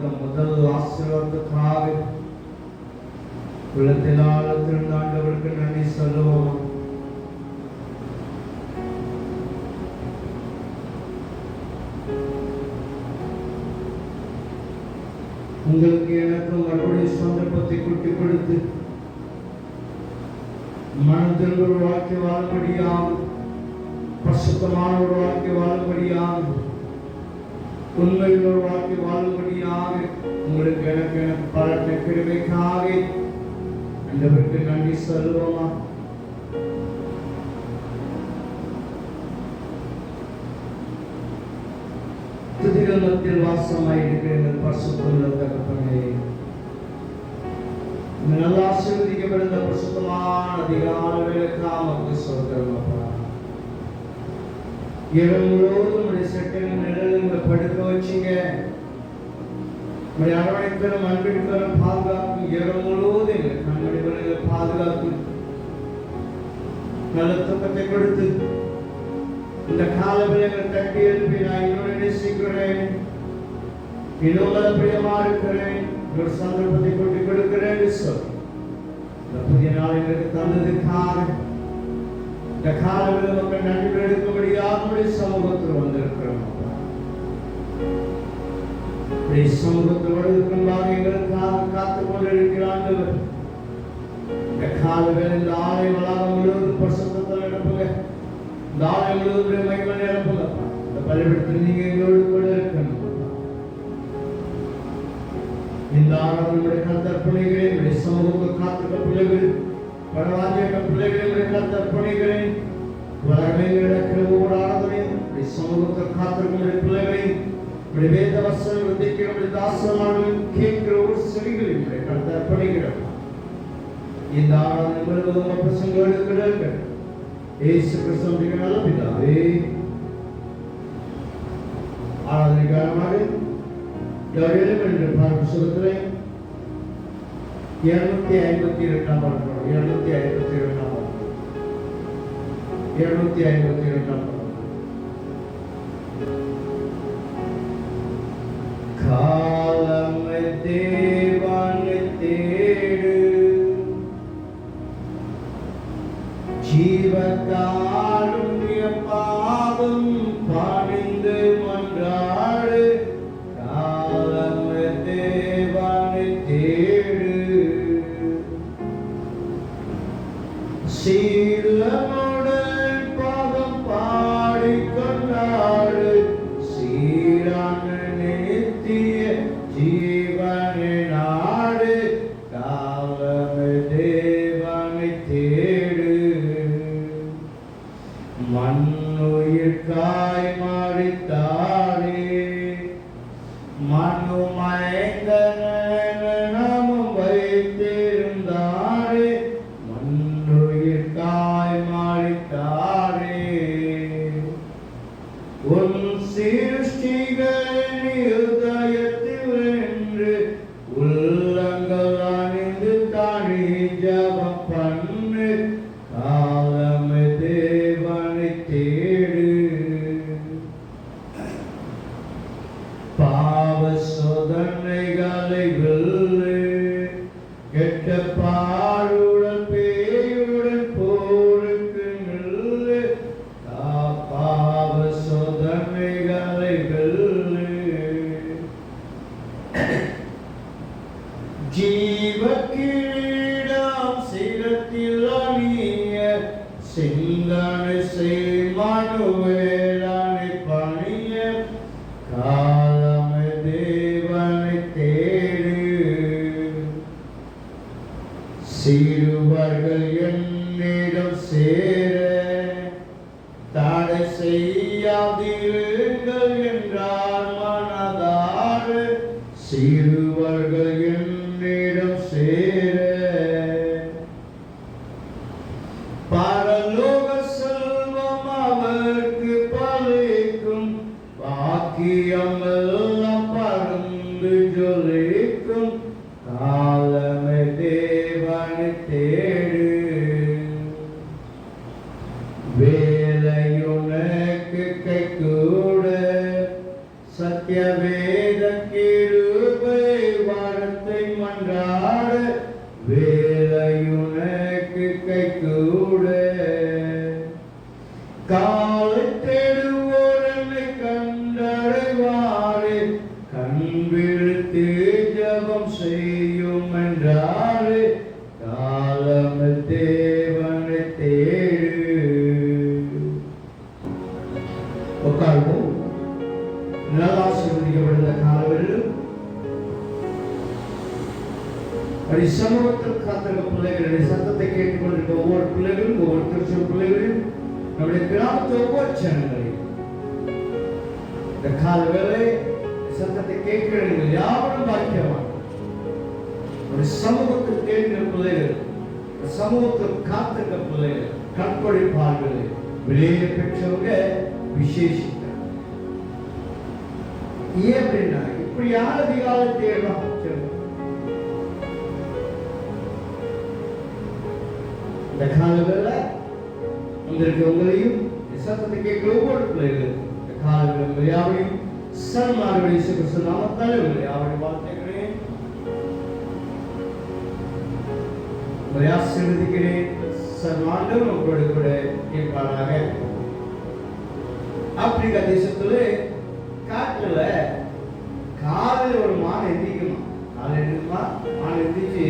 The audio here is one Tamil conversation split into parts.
கொடுத்த முதல் ஆசீர்வாதத்துக்காக உள்ளத்தின் ஆழத்தில் ஆண்டவருக்கு நன்றி சொல்லுவோம். உங்களுக்கு எனக்கும் மறுபடியும் சந்தர்ப்பத்தை கூட்டி கொடுத்து மனதில் ஒரு வாழ்க்கை வாழும்படியாக, பரிசுத்தமான ஒரு வாழ்க்கை வாழும்படியாக, உண்மையில் ஒரு வாழ்க்கை வாழும்படியாக உங்களுக்கு எனக்கு பலத்தை கிருபைக்காக ஆண்டவருக்கு நன்றி சொல்லுவோமா? துதிகள் மத்தியில் வாசமாயிருக்கிற எங்கள் பரிசுத்தமுள்ள தகப்பனே, நல்ல ஆசீர்வதிக்கப்பட்ட பரிசுத்தமான அதிகாரங்களுக்காக உமக்கு ஸ்தோத்திரம் அப்பா. இரவு முழுவதும் உடைய செட்டில் நிழலில் படுக்க வச்சிங்க, உடைய அரவணைப்பிலும் அன்பிற்கும் பாதுகாப்பு இரவு முழுவதும் எங்கள் கண்மணிகளை பாதுகாப்பு நல்ல தூக்கத்தை கொடுத்து இந்த காலவில் எங்கள் தட்டி எழுப்பி நான் இன்னொரு நேசிக்கிறேன், இன்னொரு பிரியமா இருக்கிறேன், ஒரு சந்தர்ப்பத்தை கொண்டு கொடுக்கிறேன் சொல்லி இந்த புதிய நாள் எங்களுக்கு தந்ததுக்காக இந்த காலவில் மக்கள் நன்றி எடுக்கும்படியாக சமூகத்தில் வந்திருக்கிறோம். சமூகத்தோடு இருக்கும்போது எங்களுக்காக காத்துக் கொண்டிருக்கிறார்கள். இந்த காலவில் இந்த ஆலை வளாகம் முழுவதும் பரிசுத்தத்தில் நிரப்புங்க, இந்த ஆலை முழுவதும் மகிமை நிரப்புங்க. இந்த பள்ளிக்கூடத்தில் நீங்க எங்களோடு கூட இருக்கணும். இந்த ஆராதனை கருத்தர்ப்பணிகளை சமூக காத்துக்க பிள்ளைகள், பரவாயில்ல பிள்ளைகளை கருத்தர்ப்பணிகளை வளர்மைகளை ஒவ்வொரு ஆராதனை சமூகத்தை காத்திருக்கிற பிள்ளைகளை வேத வசனம் விதைக்கிற தாசமானவன் கேட்கிற ஒரு செவிகளை கருத்தர்ப்பணிக்கிறோம். இந்த ஆராதனை முழுவதும் பிரசங்கம் எடுக்கிறார்கள். இயேசு கிறிஸ்துவின் நல்ல பிதாவே, ஆராதனை காரணமாக யாரேனும் என்று பார்க்க சொல்லுகிறே 252 பாடல் 252 பாடல் காலமே தேவனை தேடு, ஜீவகாருண்ய பாதம் பணிந்து மன்றாடு. காலமே தேவனை தேடு, சீலமுடன் பாதம் பாடி கொண்டாடு. சீரான நித்திய ஜீவனை நாடு. காலமே தேவனை தேடு, மண்ணுயிர்காய் மாறித்தாரே. மனு மயங்கனமும் வைத்திருந்தாரே. மண்ணுயிர்காய் மாறித்தாரே. உன் சிருஷ்டிகளின் இருதயத்தில் என்று உள்ளங்கள் அணிந்து தானே ஜபம் பண்ணு. காலமே தேவனை தேடு, பாவ சோதனைகளை வெல்லு. கெட்ட பாடுடன் பேயுடன் போருக்கு நில்லு. பாவ சோதனைகளை வெல்லு. ஜீவ கிரீடம் சிரத்தில் அணிய, சிந்தனை செய்மனுவேலனை பணிய. காலமே தேவனை தேடு, சிறுவர்கள் என்னிடம் சேர தடை செய்யாதிருங்கள் என்றார் மனதாறு. சிறுவர்கள் என்னிடம் சேர பரலோக செல்வம் அவருக்கு பலிக்கும். பாக்கியம் எல்லாம் பறந்து ஜொலிக்கும். காலமே தேவனை தேடு, வேலையுனக்கு கை கூட. சத்திய வேத கிருபை வேலையுனக்கு கைகூட காலை தேடுவோர் என்னை கண்டடைவாரே கண் விழித்து ஜெபம் செய்யும் என்றாரே காலம் தேவனை தேடு. உட்கார்வோம். நல்லா ஆசீர்வதிக்கப்பட்ட காலவெளியில் சமூகத்தில் காத்திருக்க பிள்ளைகளுடைய சத்தத்தை கேட்டுக்கொண்டிருக்க ஒவ்வொரு பிள்ளைகளும், ஒவ்வொரு திருச்சூர் பிள்ளைகளையும், நம்முடைய கிராமத்து ஒவ்வொரு ஜனங்களையும் இந்த கால வேளை சத்தத்தை கேட்கிறீர்கள் யாரும் பாக்கியவான். ஒரு சமூகத்தில் தேடின பிள்ளைகள், சமூகத்தில் காத்திருக்க பிள்ளைகள், கற்பழிப்பார்கள், விலையை பெற்றவங்க விசேஷித்தார். ஏன் அப்படின்னா இப்படி யார் அதிகாலத்தை தேடலாம்? இந்த காலவேளை உங்களுக்கு உங்களையும் சத்தத்தை கேட்கிற ஒவ்வொரு பிள்ளைகளும் இந்த காலவேளை யாவையும் சன்மார்களை இயேசு நாமத்தாலே உங்களை யாவையும் வாழ்த்துகிறேன், உங்களை ஆசீர்வதிக்கிறேன். சன்மாண்டவர் உங்களோடு கூட இருப்பாராக. ஆப்பிரிக்கா தேசத்துல காட்டுல காலையில் ஒரு மான் எந்திக்குமா, காலையில் எந்திக்குமா, மான் எந்திச்சு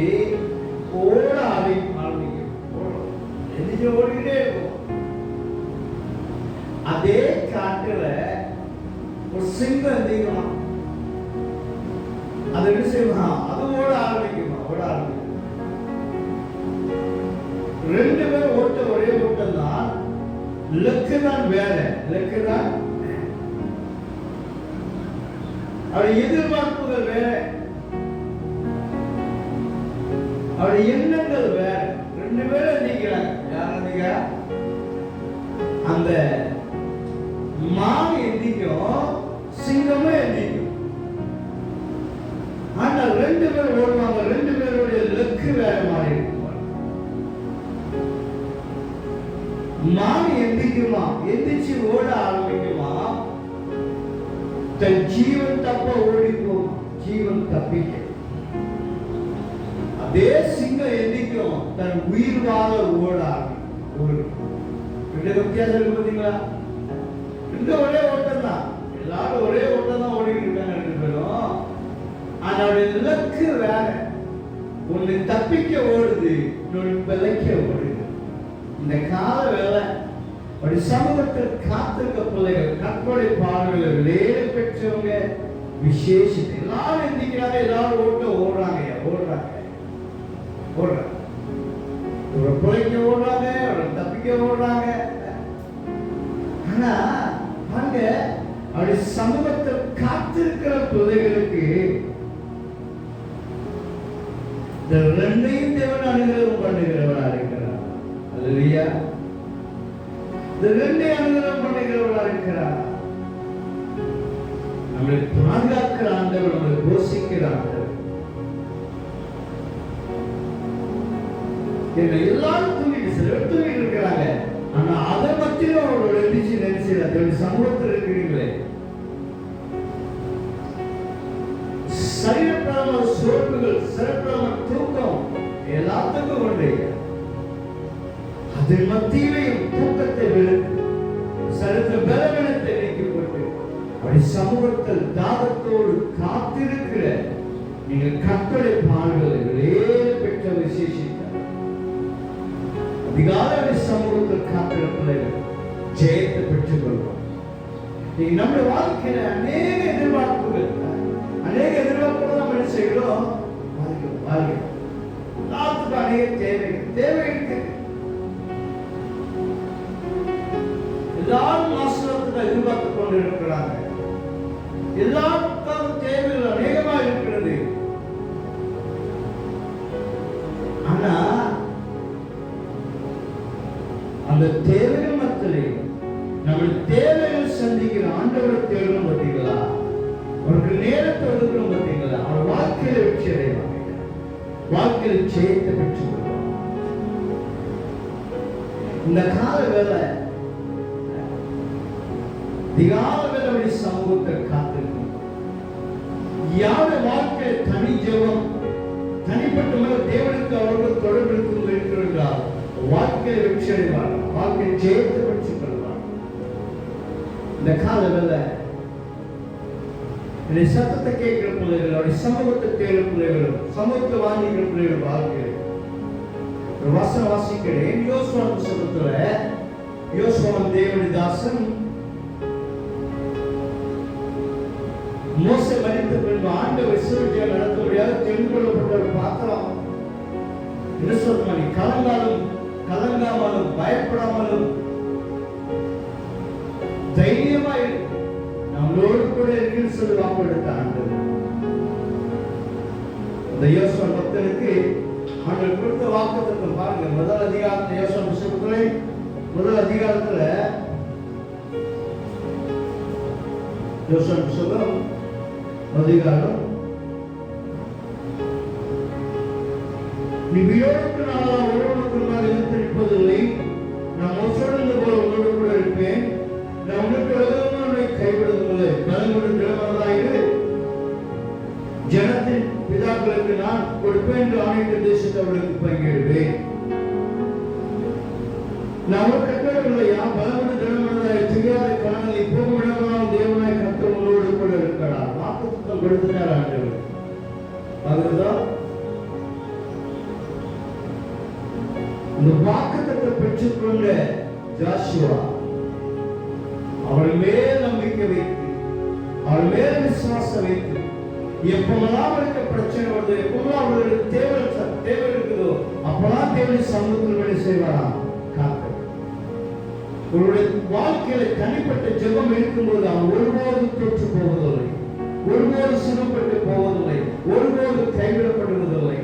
ஓட ஆரம்பிக்கும், எந்திரிச்சு ஓடிக்கிட்டே இருக்கும். அதே காட்டுல ஒரு சிங்கம் எந்திக்குமா, அது என்ன செய்யுமா, அது ஓட ஆரம்பிக்குமா, ஓட ஆரம்பிக்கும். ரெண்டு பேரும் ஓட்ட ஒரே ஓட்டம் தான், லக்கு தான் வேற, லக்கு தான் அவருடைய எதிர்பார்ப்புகள் வேற, அவருடைய எண்ணங்கள் வேற. ரெண்டு பேரும் எந்திக்கிறாங்க. யார் எந்திக்க? அந்த மான் எந்திக்கும், சிங்கமும் எந்திக்கும். ஆனால் ரெண்டு பேர் ஓடுவாங்க, ரெண்டு பேருடைய லக்கு வேற மாதிரி இருக்கும். மான் எந்திக்குமா, எந்திச்சு ஓட ஆரம்பிக்குமா, தன் ஜீவன் தப்ப ஓடி போகும், ஜீவன் தப்பிக்க. அதே சிங்கம் எந்திக்கும், தன் உயிர் வாழ ஓட ஆரம்பிக்கும். வித்தியாசம் இருக்கு பார்த்தீங்களா? ரெண்டு ஒரே ஓட்டம் தான், எல்லாரும் ஒரே ஓட்டம் தான் ஓடிக்கிட்டு இருக்காங்க ரெண்டு பேரும். அதனுடைய இலக்கு வேற. ஒண்ணு தப்பிக்க ஓடுது, இன்னொரு பிழைக்க ஓடுது. இந்த கால வேலை ஒரு சமூகத்தில் காத்திருக்க பிள்ளைகள், கற்பனை பாடல்கள், வேலை பெற்றவங்க விசேஷத்தை எல்லாரும் எந்திக்கிறாங்க, எல்லாரும் ஓடுறாங்க, ஒரு பிள்ளைக்க ஓடுறாங்க, ஒரு தப்பிக்க ஓடுறாங்க. ஆனா அங்க அப்படி சமூகத்தில் காத்திருக்கிற பிள்ளைகளுக்கு இந்த ரெண்டையும் தேவன் அனுகிரகம் பண்ணுகிறவரா இருக்கிறார். அல்லேலூயா. இந்த ரெண்டை அனுகிரகம் பண்ணுகிறவரா இருக்கிறார். நம்மளை பாதுகாக்கிற ஆண்டவர், நம்மளை போஷிக்கிற ஆண்டவர். எல்லாரும் தூங்கிட்டு, சிலர் தூங்கிட்டு இருக்கிறாங்க. ஆனா அதை பற்றியும் அவரோட எழுதிச்சு நினைச்சு சமூகத்தில் இருக்கிறீங்களே, சரீரப்பிரமான சோர்வுகள், சிறப்பிரமான தூக்கம் எல்லாத்துக்கும் உண்டு. அதன் மத்தியிலையும் தூக்கத்தை விழுந்து சரித்திர பலவீனத்தை நீக்கப்பட்டு அப்படி சமூகத்தில் தாகத்தோடு காத்திருக்கிற நீங்கள் கர்த்தருடைய பாடல்களை பெற்ற விசேஷித்தார். அதிகாலை சமூகத்தில் காத்திருப்பதை ஜெயத்தை பெற்றுக் கொள்வோம். நம்முடைய வாழ்க்கையில அநேக எதிர்பார்ப்புகள், அநேக எதிர்பார்ப்புகள் நம்ம என்ன செய்கிறோம்? எல்லாத்துக்கும் அநேக தேவை இருக்கு. எல்லாரும் ஆசீர்வாதத்தை எதிர்பார்த்துக் கொண்டு இருக்கிறாங்க. எல்லாருக்கும் தேவைகள் அநேகமா இருக்கிறது. ஆனா அந்த தேவைகள் மத்தியிலே நம்ம தேவைகள் சந்திக்கிற ஆண்டவரை தேடணும் பார்த்தீங்களா? அவருக்கு நேரத்தை ஒதுக்கணும் பார்த்தீங்களா? அவர் வாழ்க்கையில வெற்றி அடைவாங்க, வாழ்க்கையில் ஜெயத்தை பெற்றுக் கொள்வாங்க. இந்த கால வேலை அதிகால வேலை சமூகத்தை காத்திருக்கும். யாருடைய வாழ்க்கை தனி ஜெபம், தனிப்பட்ட தேவனுக்கு வாழ்க்கையை வெற்றி அடைவார், வாழ்க்கையை ஜெயத்தை பெற்றுக் கொள்வார். இந்த காலத்தில் இந்த சத்தத்தை கேட்கிற பிள்ளைகள், அவருடைய சமூகத்தை தேடுற பிள்ளைகளும், சமூகத்தை வாங்கிக்கிற பிள்ளைகள் வாழ்க்கையில் ஒரு வசனம் வாசிக்கிறேன். யோசுவா புத்தகத்துல யோசுவாவின் தேவனுடைய தாசன் மோசே மரித்த பின்பு ஆண்டவர் இஸ்ரவேலை நடத்தும்படியாக தெரிந்து கொள்ளப்பட்டவர் பார்க்கலாம். என்ன சொல்றா, நீ கலங்காமலும் பயப்படாமலும் தைரியமாய் நம்மளோடு கூட இருக்கிற சொல்லி வாக்கு எடுத்த ஆண்டவர். இந்த யோசுவா பக்தனுக்கு ஆண்டவர் கொடுத்த வாக்குத்தத்தம் பாருங்க. முதல் அதிகாரத்துல யோசுவா புத்தகத்துல முதல் அதிகாரத்துல யோசுவா புத்தகம் அதிகாரம், நீ வியோனுக்கு நாளாக ஒருவனுக்கு எதிர்த்திருப்பதில்லை, நான் மோசோடு போல உங்களோடு கூட இருப்பேன், நான் உனக்கு உலகமே கைவிடுவதில்லை, பலனுடன் திடமனதாயிரு, ஜனத்தின் பிதாக்களுக்கு நான் கொடுப்பேன் என்று ஆணையிட்ட தேசத்தை அவளுக்கு பங்கிடுவேன். நான் உனக்கு கட்டவில்லையா, பலனுடன் திடமனதாய் தெரியாத கணவன் இப்போது இடமெல்லாம் தேவனாய் கர்த்தர் உங்களோடு கூட இருக்கிறார். வாக்குத்தத்தம் கொடுத்துட்டார் ஆண்டவர். அதுதான் இந்த வாக்குத்தத்தத்தை பெற்றுக்கொண்ட ஜோஷுவா அவர் மேல் நம்பிக்கை வைத்து, அவர் மேல் விசுவாசம் வைத்து, எப்பெல்லாம் அவருக்கு பிரச்சனை வருது, எப்பெல்லாம் அவர்களுக்கு தேவை இருக்குதோ அப்பெல்லாம் தேவனை சமூகத்தில் வேலை செய்வாராம். காக்க உங்களுடைய வாழ்க்கையில தனிப்பட்ட ஜெபம் இருக்கும்போது அவர் ஒருபோதும் தோற்று போவதில்லை, ஒருபோது சிறுபட்டு போவதில்லை, ஒருபோது கைவிடப்படுவதில்லை.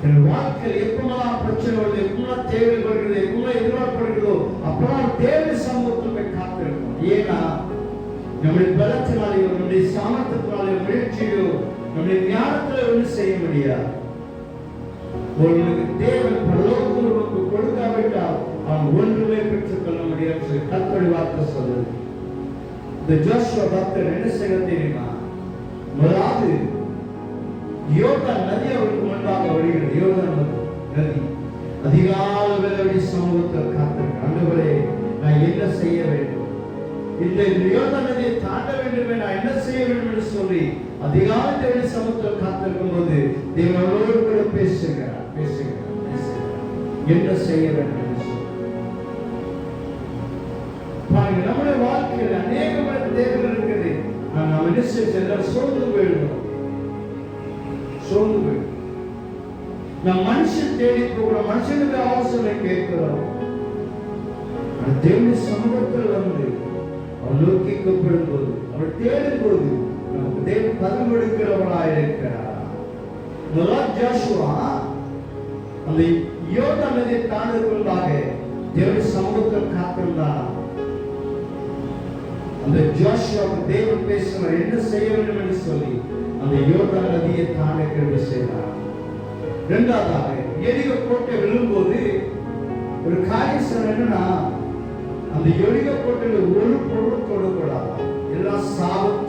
என் வாழ்க்கையில் எப்பெல்லாம் பிரச்சனை வருது, எப்பெல்லாம் தேவை வருகிறது, எப்பெல்லாம் எதிர்பார்ப்படுகிறதோ அப்பெல்லாம் தேவை சமூகத்தில் போய் காத்திருக்கும். ஏன்னா நம்முடைய பலத்தினாலேயோ, நம்முடைய சாமர்த்தியத்தினாலேயோ, முயற்சியோ, நம்முடைய ஞானத்தில ஒன்று செய்ய முடியாது. உங்களுக்கு தேவன் பரலோகத்தில் உங்களுக்கு கொடுக்காவிட்டால் அவன் ஒன்றுமே பெற்றுக் கொள்ள முடியாது. கர்த்தருடைய வார்த்தை சொல்லுது. இந்த ஜோஷுவா பக்தர் என்ன செய்ய தெரியுமா? முதலாவது யோர்தான் நதி அவருக்கு முன்பாக வருகிறது. யோர்தான் நதி அதிகாலை வேளையில் சமூகத்தில் காத்திருக்க, ஆண்டவரே நான் என்ன செய்ய வேண்டும், இந்த யோர்தான் நதியை தாண்ட வேண்டும், நான் என்ன செய்ய வேண்டும் என்று சொல்லி அதிகாலை சமூகத்தில் காத்திருக்கும் போது தேவனோடு கூட பேசுகிறார். என்ன செய்ய வேண்டும் என்று சொல்லி பாருங்க. நம்முடைய வாழ்க்கையில் அநேகமான தேவைகள் இருக்குது. நாம் என்ன செய்ய சோர்ந்து போயிடுவோம். நாம் மனுஷன் தேடி போகிறோம், மனுஷனுக்கு ஆலோசனை கேட்கிறோம். தேவனுடைய சமூகத்தில் வந்து அவர் நோக்கி கூப்பிடும் போது, அவர் தேடும் போது நமக்கு தேவன் பதில் கொடுக்கிறவராக இருக்கிறார். முதலாம் ஜோஷுவா அந்த யோர்தான் நதியை தாண்டுவதற்காக தேவனுடைய சமூகத்தில் காத்திருந்தார். அந்த ஜோஷுவாவுக்கு தேவன் பேசுவார் என்ன செய்ய வேண்டும் என்று சொல்லி அந்த யோர்தான் நதியை தாண்ட கிருபை செய்தார். இரண்டாவதாக எரிகோ கோட்டை விழும்போது ஒரு காரியம் சொன்ன என்னன்னா, அந்த எரிகோ கோட்டையில ஒரு பொருள் தொடக்கூடாது, எல்லாம்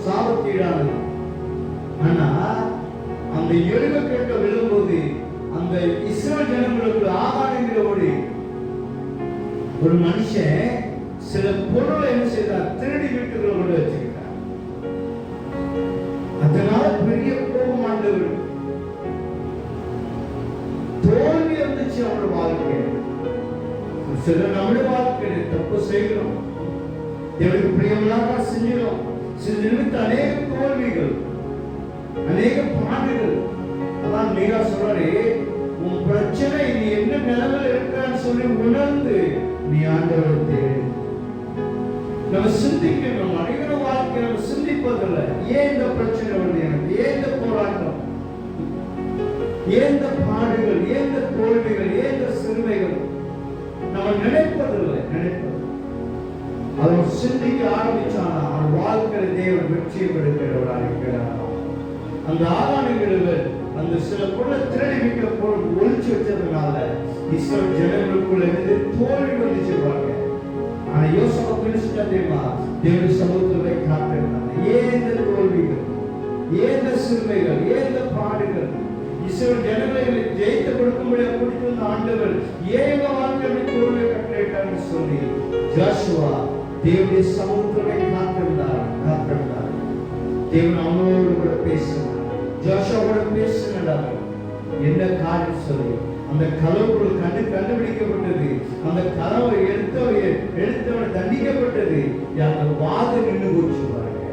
சாபத்தீடானது. ஆனா அந்த எரிகோ கோட்டை விழும்போது அந்த இஸ்ரவேல் ஜனங்களுக்கு ஆகாரங்களோடு ஒரு மனுஷன் சில பொருளை என்ன செய்தார், திருடி வீட்டுக்குள்ள கொண்டு வச்சுக்கிட்டார். அதனால பெரிய கோபம் ஆண்டவர், தோல்வி இருந்துச்சு அவனோட வாழ்க்கையில். சில நம்முடைய வாழ்க்கையில் தப்பு செய்கிறோம், தேவனுக்கு பிரியமில்லாம செஞ்சிடும். சில நிமித்த அநேக தோல்விகள், அநேக பாடுகள். அதான் மீகா சொல்றாரு, உன் பிரச்சனை நீ என்ன நிலைமையில் இருக்கான்னு சொல்லி உணர்ந்து நீ ஆண்டவரை தேடு. நம்ம சிந்திக்கணும். அனைவர வாழ்க்கை நம்ம சிந்திப்பதில்லை. ஏன் இந்த பிரச்சனை வருது எனக்கு, ஏன் இந்த போராட்டம், ஏன் இந்த பாடுகள், ஏன் இந்த தோல்விகள், ஏன் இந்த சிறுமைகள் நம்ம நினைப்பதில்லை. அதை சிந்திக்க ஆரம்பிச்சானா அவன் வாழ்க்கையில் தேவன் வெற்றியை கொடுக்கிறவராக இருக்கிறார். அந்த ஆதாரங்கள் அந்த சில பொருளை திருடி வீட்டுல ஒழிச்சு வச்சதுனால இஸ்ரவேல் ஜனங்களுக்குள்ள இருந்து தோல்வி வந்துச்சுவாங்க. ஆனா யோசுவா பிடிச்சிட்டா தெரியுமா, தேவனுடைய சமூகத்துல காத்திருந்தாங்க. ஏன் இந்த தோல்விகள், ஏன் இந்த சிறுமைகள், ஏன் இந்த பாடுகள், இஸ்ரவேல் ஜனங்களை ஜெயித்த கொடுக்கும்படியா கூட்டிட்டு வந்த ஆண்டவர் ஏன் எங்க வாழ்க்கை தோல்வியை கட்டளையிட்டார்னு சொல்லி ஜோஷுவா தேவனுடைய சமூகத்தை காத்திருந்தார். தேவன் அவனோடு கூட பேசினார். ஜோஷுவாவோட பேசினார். என்ன காரியம் சொல்லி அந்த களவுக்குள் கண்டுபிடிக்கப்பட்டது. அந்த களவை எடுத்தவனை தண்டிக்கப்பட்டது. அந்த வாதம் நின்று போச்சு பாருங்க.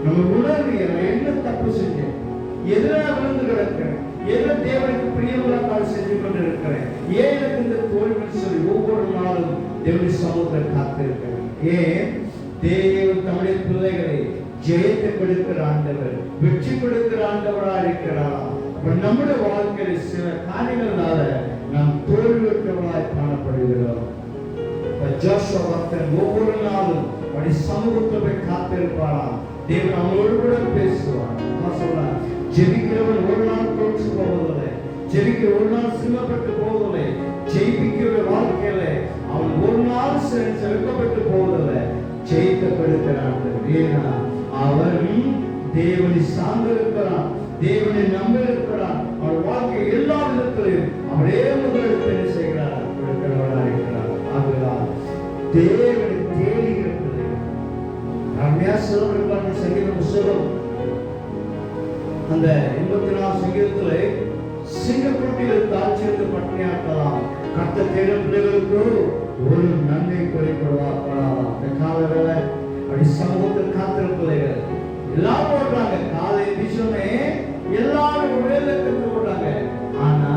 நம்ம உணர்வு என்ன தப்பு செஞ்சேன், எதிராக விழுந்து கிடக்கிறேன், எதை தேவனுக்கு பிரியமில்லாத செஞ்சு கொண்டு இருக்கிறேன், ஏன் எனக்கு இந்த தோல்வி சொல்லி ஒவ்வொரு நாளும் தேவனுடைய சமூகத்தில் காத்திருக்கிறேன். ஏன் தேவன் தம்முடைய பிள்ளைகளை ஜெயத்தை கொடுக்கிற ஆண்டவர், வெற்றி கொடுக்கிற ஆண்டவராக இருக்கிறாரா? நம்முடைய வாழ்க்கையில் சில காரியங்களால நாம் தோல்வியுற்றவர்களாய் காணப்படுகிறோம். ஜோஷுவா பக்தன் ஒவ்வொரு நாளும் அப்படி சமூகத்தில் போய் காத்திருப்பாராம். தேவன் அவனோடு கூட பேசுவார். சொல்றார், ஜெபிக்கிறவன் ஒரு நாள் தோற்று போவதில்லை, ஜெபிக்கிற ஒரு நாள் சிரமப்பட்டு போவதில்லை, ஜெயிப்பிக்கிற வாழ்க்கையில அவன் ஒரு நாள் செலுத்தப்பட்டு போவதில்லை, ஜெயிக்கப்படுகிறான். ஏன்னா அவன் தேவனை சார்ந்திருக்கிறான், தேவனை நம்ப இருக்கிறான். அவன் வாழ்க்கை எல்லா விதத்திலையும் அவரே முதலிடத்தை செய்கிறார், கொடுக்கிறவராக இருக்கிறார். ஆகிறார் தேவனை தேடுகிற சங்கீத புஸ்தகம் அந்த 84 சங்கீதத்துல சிங்கக்குட்டியில் தாழ்ச்சியிருந்து பட்டினியாக்கலாம், கத்த தேடும் பிள்ளைகளுக்கு ஒரு நன்மை குறைப்படுவார்களாம். இந்த காலவேளை அப்படி சமூகத்தில் காத்திர பிள்ளைகள் எல்லாரும் ஓடுறாங்க. காலை விஷயமே எல்லாரும் ஒரே கற்று ஓடுறாங்க. ஆனா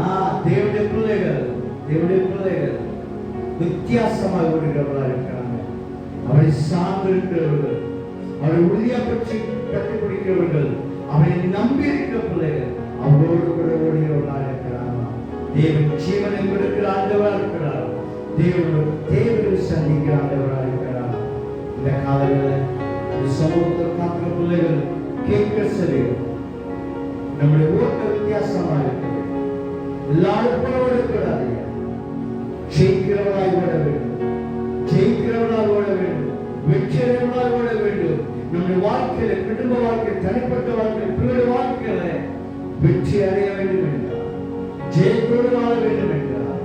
தேவனுடைய பிள்ளைகள் வித்தியாசமாக ஓடுகிறவர்களா இருக்கிறாங்க. அவரை சார்ந்து இருக்கிறவர்கள், அவரை உறுதியா பற்றி கட்டி பிடிக்கிறவர்கள், அவரை நம்பி இருக்கிற பிள்ளைகள் அவரோடு கூட ஓடுகிறவர்களாக இருக்கிறாங்க. தேவன் ஜீவனை கொடுக்கிற ஆண்டவராக இருக்கிறார். தேவனை சந்திக்கிற ஆண்டவராக இருக்கிறார். இந்த காலங்களில் சமூகத்தில் காக்கிற பிள்ளைகள் கேட்க சரி, நம்முடைய ஓட்ட வித்தியாசமா இருக்கிறது. எல்லாரும் போல ஓடக்கூடாது. ஜெயிக்கிறவராய் ஓட வேண்டும், ஜெயிக்கிறவராய் ஓட வேண்டும், வெற்றியடைவராய் ஓட வேண்டும். நம்முடைய வாழ்க்கையில, குடும்ப வாழ்க்கை, தனிப்பட்ட வாழ்க்கை, பிள்ளைய வாழ்க்கையில வெற்றி அடைய வேண்டும் என்றார், ஜெயத்தோடு வாழ வேண்டும் என்றார்,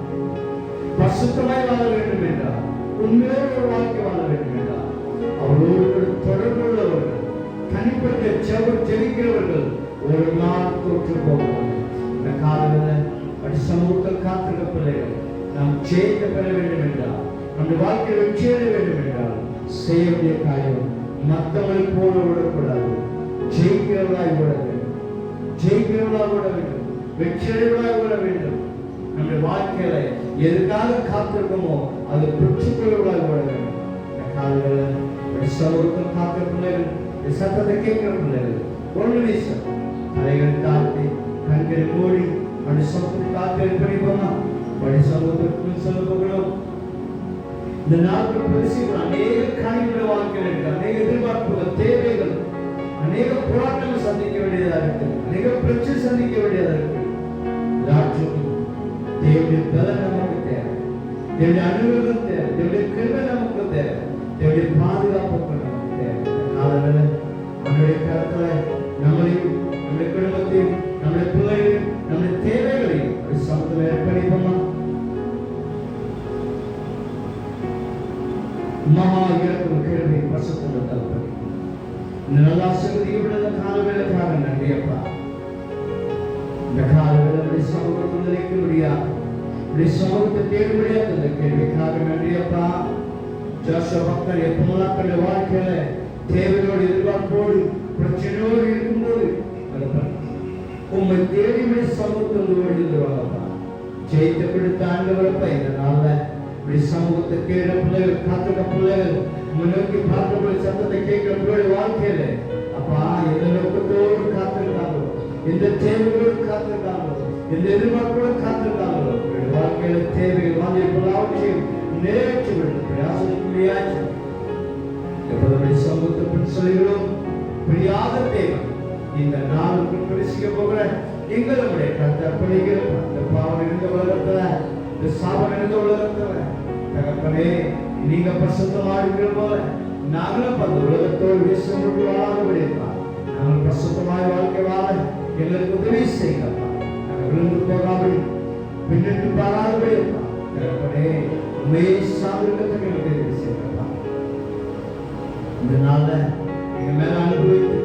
பரிசுத்தமாய் வாழ வேண்டும் என்றார், உண்மையோடு ஒரு வாழ்க்கை வாழ வேண்டும் என்றார். அவரோடு தொடர்பு உள்ளவர்கள், தனிப்பட்ட ஜெபிக்கிறவர்கள் ஒரு நாள் தோற்று போவார்கள். இந்த காலங்களில் அப்படி சமூகத்தில் காத்திருக்க பிள்ளைகள் நாம் ஜெயிக்க பெற வேண்டும் என்றால், நம்முடைய வாழ்க்கையை வெற்றி அடைய வேண்டும் என்றால் செய்ய வேண்டிய காரியம் மற்றவர்களை போல விடக்கூடாது. ஜெயிக்கிறவர்களாய் ஓட வேண்டும், ஜெயிக்கிறவர்களாக ஓட வேண்டும், வெற்றி அடைவர்களாக ஓட வேண்டும். நம்முடைய வாழ்க்கையில எதுக்காக காத்திருக்கோமோ அது பெற்றுக்கொள்வர்களாக ஓட வேண்டும். இந்த காலங்களில் சமூகத்தில் காக்கிற பிள்ளைகள், சத்தத்தை கேட்கிற பிள்ளைகள் ஒரு நிமிஷம் அலைகள் தாழ்த்தி கண்களை மூடி அப்படி சமூகத்தை காத்து ஏற்படுமா படி சமூகத்திற்கு சொல்ல போகிறோம். இந்த நாட்கள் பரிசீலனை அநேக காரியங்கள் வாழ்க்கையில் இருக்கு, அநேக எதிர்பார்ப்புகள், தேவைகள், அநேக போராட்டங்கள் சந்திக்க வேண்டியதாக இருக்கு, அநேக பிரச்சனை சந்திக்க வேண்டியதாக இருக்கு. எல்லாற்றுக்கும் தேவனுடைய பலன் நமக்கு தேவை, தேவனுடைய அனுபவம் தேவை, தேவனுடைய கிருபை நமக்கு தேவை, தேவனுடைய பாதுகாப்பு நமக்கு தேவை. அதனால நம்முடைய கருத்துல நம்மளையும், நம்முடைய குடும்பத்தையும், நம்முடைய பிள்ளைகளையும், நம்முடைய தேவைகளையும் ஒரு சமூகத்தில் ஏற்படுத்தமா. மகா இறக்கும் கேள்வி பசத்தோட தளபதி இந்த நல்லா சகதி விட காலவேளைக்காக நன்றியப்பா. இந்த காலவேளை சமூகத்தில் நிலைக்க முடியாது, சமூகத்தை தேட முடியாது. இந்த கேள்விக்காக நன்றியப்பா. ஜோஷுவா பக்தர் எப்பமெல்லாம் தன்னுடைய வாழ்க்கையில தேவையோடு, எதிர்பார்ப்போடு, பிரச்சனையோடு இருக்கும்போது உண்மை தேடி சமூகத்தில் ஓடிடுவாங்கப்பா. ஜெயித்த பிடித்த ஆண்டவரப்பா இந்த நாள்ல இப்படி சமூகத்தை கேட்கிற பிள்ளைகள், காத்துக்க பிள்ளைகள், முன்னோக்கி பார்க்கக்கூடிய சத்தத்தை கேட்கிற பிள்ளைகள் வாழ்க்கையில அப்பா எந்த நோக்கத்தோடு காத்திருக்காங்களோ, எந்த தேவைகளோடு காத்திருக்காங்களோ, எந்த எதிர்பார்ப்போடு காத்திருக்காங்களோ வாழ்க்கையில தேவைகள் வாங்கியவற்றையும் நிறைவேற்றி விடும் பிரயாசத்துக்குள்ளாச்சு. எப்போதுமே சமூகத்தை சொல்லுகிறோம், பிரியாத தேவை இந்த நாளுக்கு பிரசிக்க போகிற எங்களுடைய கத்தப்படிகிற அந்த பாவம் இருந்த உலகத்துல, இந்த சாபம் இருந்த உலகத்துல தகப்பனே நீங்க பிரசுத்தமா இருக்கிற போல நாங்களும் அந்த உலகத்தோடு விஷயம் வாழாத விடைப்பா. நாங்கள் பிரசுத்தமாய் வாழ்க்கை வாழ எங்களுக்கு உதவி செய்யப்பா. நாங்கள் விழுந்து போகாமல் பின்னிட்டு பாராதபடி தகப்பனே உண்மை சார்ந்திருக்கிறதுக்கு எனக்கு உதவி செய்யப்பா. இந்த நாள்ல எங்க மேல அனுபவித்து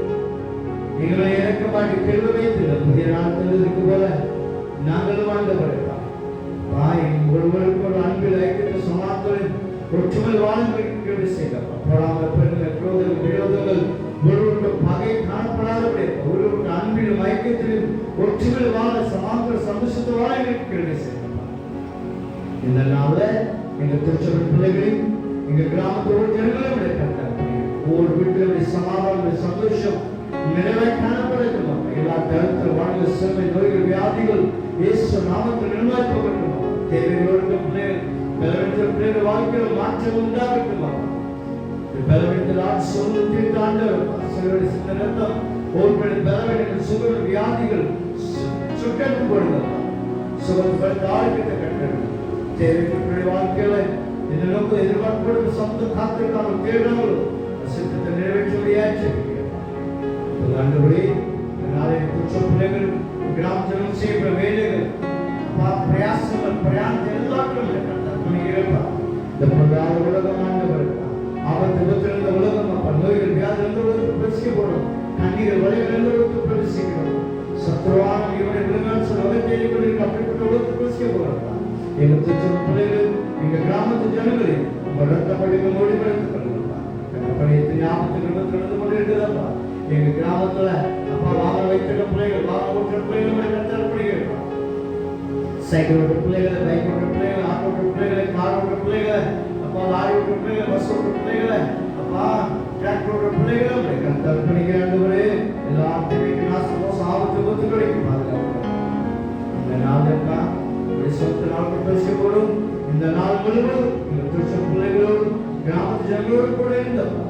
எங்களை இறக்க மாட்டி கேள்வி வைத்து புதிய நாள் தந்ததுக்கு போல நாங்களும் வாழ்ந்தபடுத்தா ஒருவருக்கு ஒரு அன்பில் ஐக்கியத்தை சமாதானம் ஒற்றுமை வாழ்ந்து செய்யப்பா. போடாம பெண்கள் குரோதங்கள் விரோதங்கள் ஒருவருக்கு பகை காணப்படாதபடி ஒருவருக்கு அன்பிலும் ஐக்கியத்திலும் ஒற்றுமை வாழ சமாதான சந்தோஷத்தை வாழ எங்களுக்கு செய்யப்பா. இந்த நாள்ல எங்க திருச்சபை பிள்ளைகளையும் எங்க கிராமத்தோடு ஜனங்களும் ஒவ்வொரு வீட்டிலும் சமாதான சந்தோஷம் நிறைவாய் காணப்படட்டுமா. எல்லா தரத்தில் வாழ்ந்த சிறுமை நோய்கள் வியாதிகள் இயேசு நாமத்தில் நிர்வாகிக்கப்பட்டுமா. தேவையோடு பிள்ளைகள் பலவீனத்தில் பிள்ளைகள் வாழ்க்கையில் மாற்றம் உண்டாகட்டுமா. பலவீனத்தில் ஆட்சி ஆண்டவர் சில ரத்தம் ஒவ்வொரு பலவீனங்கள் சுகர் வியாதிகள் சுட்டெடுத்து போடுங்கள். சுகத்தை ஆழ்கிட்ட கட்டணும். தேவைக்கு வாழ்க்கையில இந்த நோக்கம் எதிர்பார்க்கப்படும் சொந்த காத்திருக்காமல் கேடாமல் சித்தத்தை நிறைவேற்றுவதையாச்சு ஆண்டவரே. நாளை பிள்ளைகள் கிராம ஜனம் செய்யப்பட வேலைகள் பிரயாசங்கள் பிரயாணத்தை எல்லாத்தையும் இந்த பொருளாதார உலகம் ஆண்டவர் ஆபத்து விபத்திலிருந்த உலகம் அப்பா நோய்கள் வியாதிலிருந்து உலகத்துக்கு பிரசிக்கப்படும். கண்ணீர் வலைகளிலிருந்து பிரசிக்கணும். சத்ருவான இவனை விழுங்கால் சில வகை தேடி கொண்டிருக்க அப்படிப்பட்ட உலகத்துக்கு பிரசிக்கப்படும். எங்க திருச்சபை பிள்ளைகள் எங்க கிராமத்து ஜனங்களே உங்க ரத்தப்படிக்கு மொழிபெயர்த்துக் கொள்ளுங்கப்பா. பழைய ஞாபகத்துக்கு நடந்து கொண்டு இருக்குதப்பா. எங்க கிராமத்துல அப்பா வாகனம் வைத்திருக்க பிள்ளைகள் வாகனம் ஓட்டுற பிள்ளைகளை கத்தரப்படுகிறப்பா. சைக்கிள் ஓட்டுற பிள்ளைகளை பைக் ஓட்டுற பிள்ளைகளை ஆட்டோ ஓட்டுற பிள்ளைகளை கார் ஓட்டுற பிள்ளைகளை அப்பா லாரி ஓட்டுற பிள்ளைகளை பஸ் ஓட்டுற பிள்ளைகளை அப்பா டிராக்டர் ஓட்டுற பிள்ளைகளை கத்தரப்படுகிறே. எல்லாத்தையும் நாசமோசம் ஆபத்து விபத்துகளை பாதுகாப்பு. இந்த நாளுக்கா சொத்து நாளுக்கு பேசப்படும். இந்த நாள் முழுவதும் இந்த திருச்சபை பிள்ளைகளோடு கிராமத்து ஜனங்களோடு கூட இருந்தப்பா.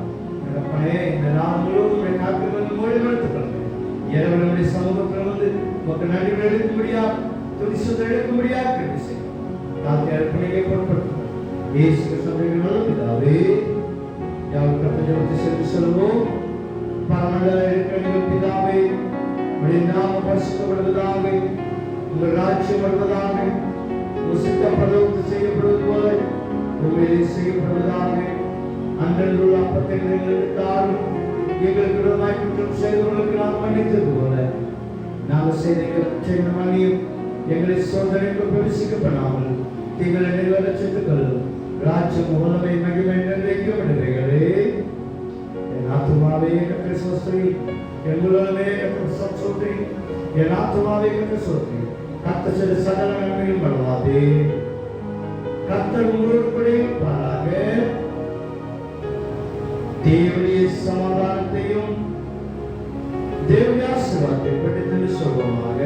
இந்த நாள் முழுவதும் காப்பில் மொழிபெயர்த்துக் கொள்ளுங்கள். இரவனுடைய சமூகத்தில் வந்து மக்கள் நடுவில் எடுக்கும்படியா துரிசத்தை எடுக்கும்படியா கேட்டு செய்யும். காத்தி அர்ப்பணியை பொருட்படுத்துங்கள். இயேசு கிறிஸ்துவின் நல்ல பிதாவே, யார் கர்த்தரை சென்று சொல்வோம். பரமண்டல இருக்கிற எங்கள் பிதாவே, உம்முடைய நாமம் பரிசுத்தப்படுவதாக, உங்கள் ராஜ்யம் வருவதாக, உங்கள் சித்தம் பரலோகத்தில் செய்யப்படுவது போல பூமியிலே செய்யப்படுவதாக. அன்றன்றுள்ள அப்பத்தை எங்களுக்கு தாரும். எங்களுக்கு விரோதமாய் குற்றம் செய்தவர்களுக்கு நாம் மன்னித்தது போல நாங்கள் செய்த மன்னியும். எங்களை சோதனைக்கு பிரவேசிக்கப்படாமல் தீங்களை நிறைவேற்றத்துக்கள் ராஜ்யம் வல்லமை மகிமை நிறைவேற்ற விடுவீர்களே. என் ஆத்துமாவே கர்த்தரை ஸ்தோத்திரி, என் உள்ளமே கர்த்தரை ஸ்தோத்திரி, என் ஆத்துமாவே கர்த்தரை ஸ்தோத்திரி. கர்த்தர் செய்த சகல நன்மையும் மறவாதே. கர்த்தர் உங்களோடு கூட இருப்பாராக. தேவனுடைய சமாதானத்தையும் தேவனுடைய ஆசீர்வாதத்தை படித்து சொல்வோமாக.